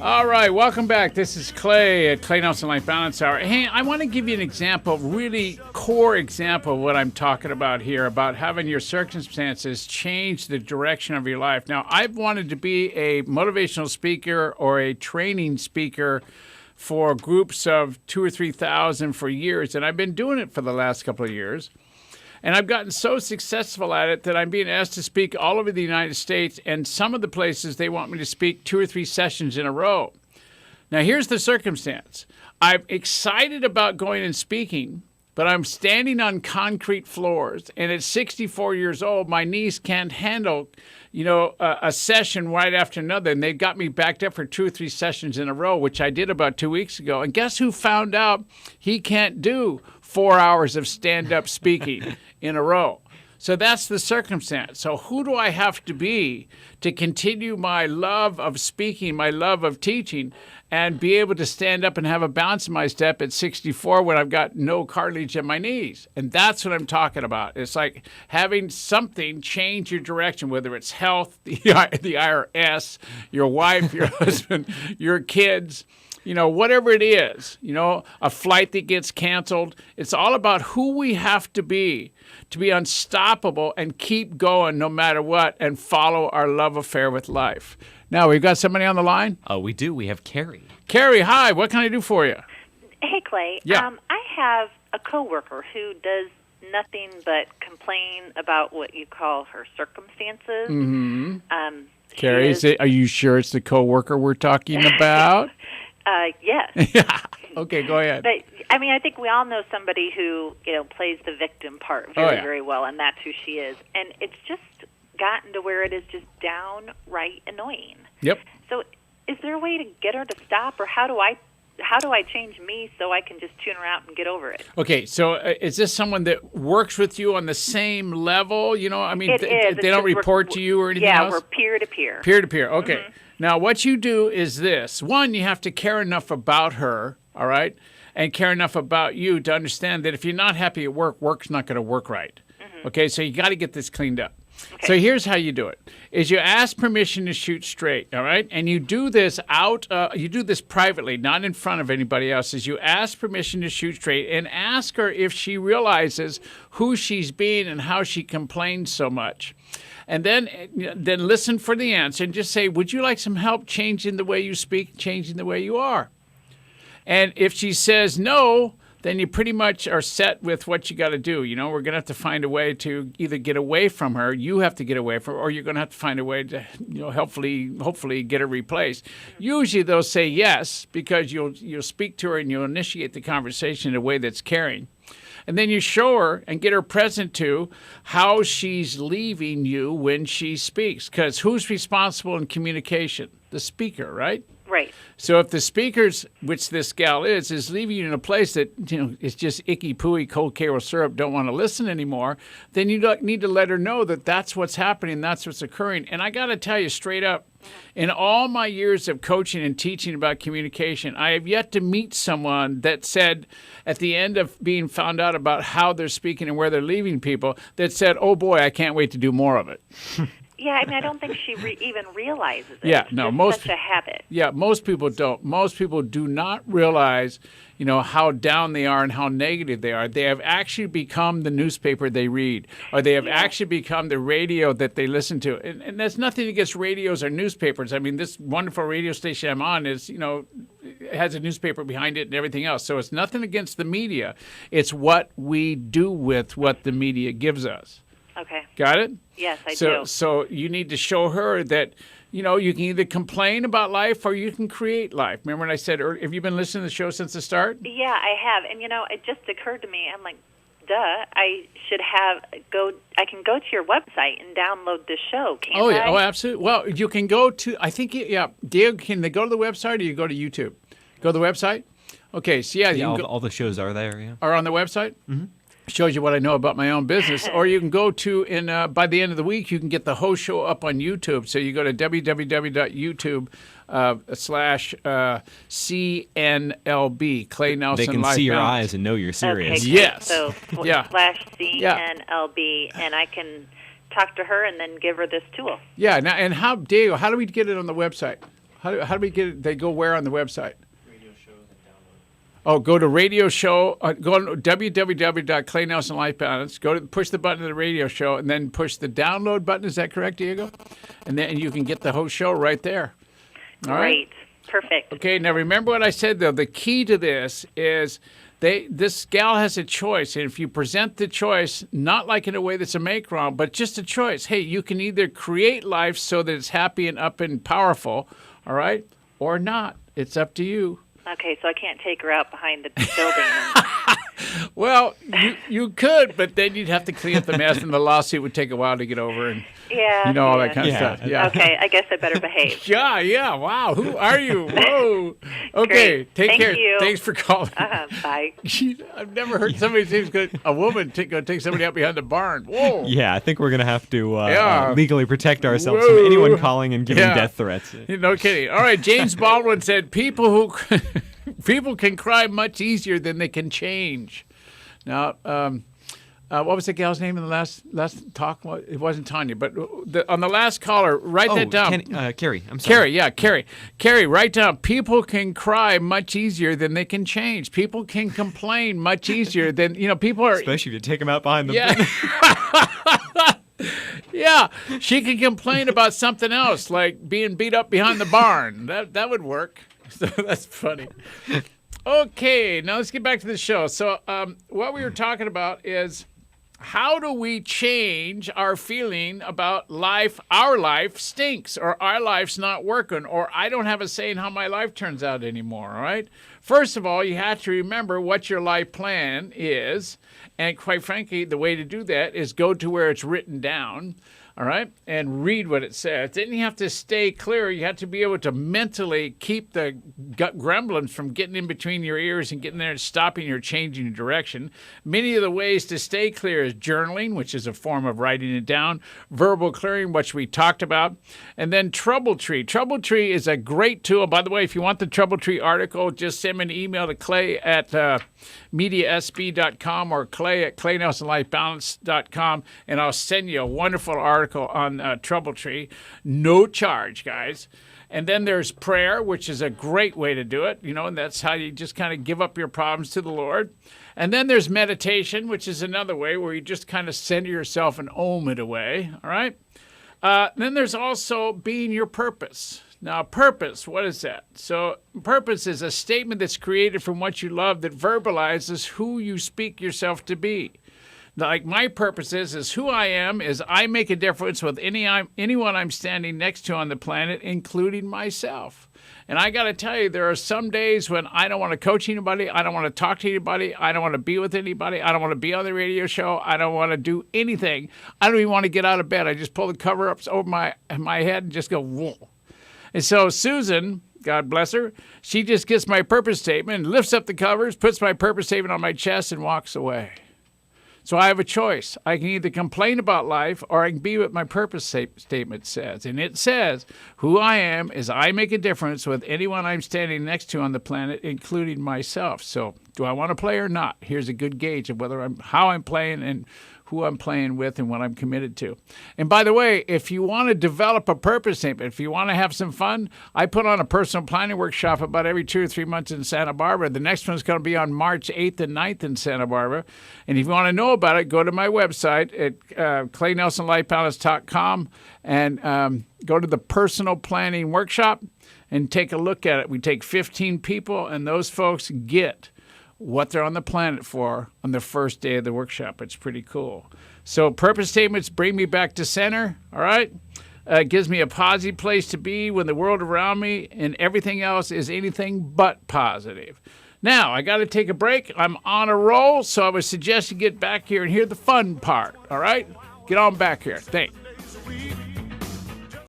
All right, welcome back. This is Clay at Clay Nelson Life Balance Hour. Hey, I want to give you an example, really core example of what I'm talking about here, about having your circumstances change the direction of your life. Now, I've wanted to be a motivational speaker or a training speaker for groups of 2,000 or 3,000 for years, and I've been doing it for the last couple of years. And I've gotten so successful at it that I'm being asked to speak all over the United States, and some of the places they want me to speak 2 or 3 sessions in a row. Now, here's the circumstance. I'm excited about going and speaking, but I'm standing on concrete floors, and at 64 years old, my knees can't handle, a session right after another, and they got me backed up for 2 or 3 sessions in a row, which I did about 2 weeks ago. And guess who found out he can't do 4 hours of stand-up speaking in a row? So that's the circumstance. So who do I have to be to continue my love of speaking, my love of teaching, and be able to stand up and have a bounce in my step at 64 when I've got no cartilage in my knees? And that's what I'm talking about. It's like having something change your direction, whether it's health, the IRS, your wife, your husband, your kids, whatever it is, a flight that gets canceled. It's all about who we have to be unstoppable and keep going no matter what and follow our love affair with life. Now, we've got somebody on the line? Oh, we do. We have Carrie. Carrie, hi. What can I do for you? Hey, Clay. Yeah. I have a coworker who does nothing but complain about what you call her circumstances. Mm-hmm. Carrie, are you sure it's the coworker we're talking about? Yes. Yeah. Okay, go ahead. But I think we all know somebody who, plays the victim part very well, and that's who she is. And it's just gotten to where it is just downright annoying. Yep. So, is there a way to get her to stop, or how do I change me so I can just tune her out and get over it? Okay, so is this someone that works with you on the same level? It is. They don't report to you or anything else? Yeah, we're peer-to-peer. Peer-to-peer, okay. Mm-hmm. Now, what you do is this. One, you have to care enough about her, all right, and care enough about you to understand that if you're not happy at work, work's not going to work right. Mm-hmm. Okay, so you got to get this cleaned up. Okay. So here's how you do it: is you ask permission to shoot straight, all right? And you do this you do this privately, not in front of anybody else. Is you ask permission to shoot straight and ask her if she realizes who she's being and how she complains so much. And then listen for the answer and just say, would you like some help changing the way you speak, changing the way you are? And if she says no, then you pretty much are set with what you got to do. We're going to have to find a way to either get away from her, you have to get away from her, or you're going to have to find a way to, hopefully get her replaced. Usually they'll say yes, because you'll speak to her and you'll initiate the conversation in a way that's caring. And then you show her and get her present to how she's leaving you when she speaks. Because who's responsible in communication? The speaker, right? Right. So if the speakers, which this gal is leaving you in a place that, it's just icky pooey, cold Karo syrup, don't want to listen anymore, then you need to let her know that that's what's happening, that's what's occurring. And I got to tell you straight up, in all my years of coaching and teaching about communication, I have yet to meet someone that said, at the end of being found out about how they're speaking and where they're leaving people, that said, oh boy, I can't wait to do more of it. Yeah, I don't think she even realizes it. Yeah, no, it's such a habit. Yeah, most people don't. Most people do not realize, how down they are and how negative they are. They have actually become the newspaper they read, or they have actually become the radio that they listen to. And there's nothing against radios or newspapers. I mean, this wonderful radio station I'm on is, has a newspaper behind it and everything else. So it's nothing against the media. It's what we do with what the media gives us. Okay. Got it? Yes, I do. So you need to show her that, you can either complain about life or you can create life. Remember when I said, have you been listening to the show since the start? Yeah, I have. And, it just occurred to me, I'm like, duh, I can go to your website and download the show, can't I? Yeah. Oh, absolutely. Well, you can go to, I think, Diego, can they go to the website or you go to YouTube? Go to the website? Okay, so all the shows are there, yeah. Are on the website? Mm-hmm. Shows you what I know about my own business. Or you can go to, by the end of the week, you can get the whole show up on YouTube. So you go to www.youtube /CNLB, Clay Nelson. They can Life see your Balance. eyes and know you're serious. Okay, yes. So /CNLB, and I can talk to her and then give her this tool. Yeah. Now, and Diego, how do we get it on the website? How do we get it? They go where on the website? Oh, go to radio show. Go to www.claynelsonlifebalance. Push the button to the radio show, and then push the download button. Is that correct, Diego? And then you can get the whole show right there. All right. Great. Perfect. Okay. Now remember what I said though. The key to this is this gal has a choice, and if you present the choice not like in a way that's a make wrong, but just a choice. Hey, you can either create life so that it's happy and up and powerful, all right, or not. It's up to you. Okay, so I can't take her out behind the building. Well, you could, but then you'd have to clean up the mess, and the lawsuit would take a while to get over, and all that kind of stuff. Yeah. Okay, I guess I better behave. Yeah. Wow, who are you? Whoa. Okay, Great. take Thank care. you. Thanks for calling. Bye. I've never heard somebody say a woman go take somebody out behind the barn. Whoa. Yeah, I think we're going to have to legally protect ourselves Whoa. from anyone calling and giving death threats. No kidding. All right, James Baldwin said people can cry much easier than they can change. Now, what was the gal's name in the last talk? It wasn't Tanya, but on the last caller, write that down. Carrie, I'm sorry. Carrie, write down. People can cry much easier than they can change. People can complain much easier than, people are. Especially if you take them out behind the Yeah, she can complain about something else, like being beat up behind the barn. That would work. So that's funny. Okay, now let's get back to the show. So what we were talking about is how do we change our feeling about life? Our life stinks, or our life's not working, or I don't have a say in how my life turns out anymore, all right? First of all, you have to remember what your life plan is, and quite frankly, the way to do that is go to where it's written down, all right, and read what it says. Then you have to stay clear. You have to be able to mentally keep the gut gremlins from getting in between your ears and getting there and stopping or changing your direction. Many of the ways to stay clear is journaling, which is a form of writing it down, verbal clearing, which we talked about, and then Trouble Tree. Trouble Tree is a great tool. By the way, if you want the Trouble Tree article, just send me an email to Clay at mediasb.com or Clay at claynelsonlifebalance.com, and I'll send you a wonderful article on Trouble Tree. No charge, guys. And then there's prayer, which is a great way to do it, and that's how you just kind of give up your problems to the Lord. And then there's meditation, which is another way where you just kind of center yourself and ohm it away, all right? Then there's also being your purpose. Now, purpose, what is that? So purpose is a statement that's created from what you love that verbalizes who you speak yourself to be. Like my purpose is who I am, is I make a difference with anyone I'm standing next to on the planet, including myself. And I got to tell you, there are some days when I don't want to coach anybody, I don't want to talk to anybody, I don't want to be with anybody, I don't want to be on the radio show, I don't want to do anything. I don't even want to get out of bed. I just pull the cover up over my head and just go, whoa. And so Susan, God bless her, she just gets my purpose statement, lifts up the covers, puts my purpose statement on my chest, and walks away. So I have a choice. I can either complain about life or I can be what my purpose statement says. And it says, who I am is I make a difference with anyone I'm standing next to on the planet, including myself. So do I want to play or not? Here's a good gauge of how I'm playing and who I'm playing with and what I'm committed to. And by the way, if you want to develop a purpose statement, if you want to have some fun, I put on a personal planning workshop about every 2 or 3 months in Santa Barbara. The next one's going to be on March 8th and 9th in Santa Barbara. And if you want to know about it, go to my website at claynelsonlifebalance.com and go to the personal planning workshop and take a look at it. We take 15 people, and those folks get what they're on the planet for on the first day of the workshop. It's pretty cool. So purpose statements bring me back to center, all right? It gives me a positive place to be when the world around me and everything else is anything but positive. Now, I got to take a break. I'm on a roll, so I would suggest you get back here and hear the fun part, all right? Get on back here. Thanks.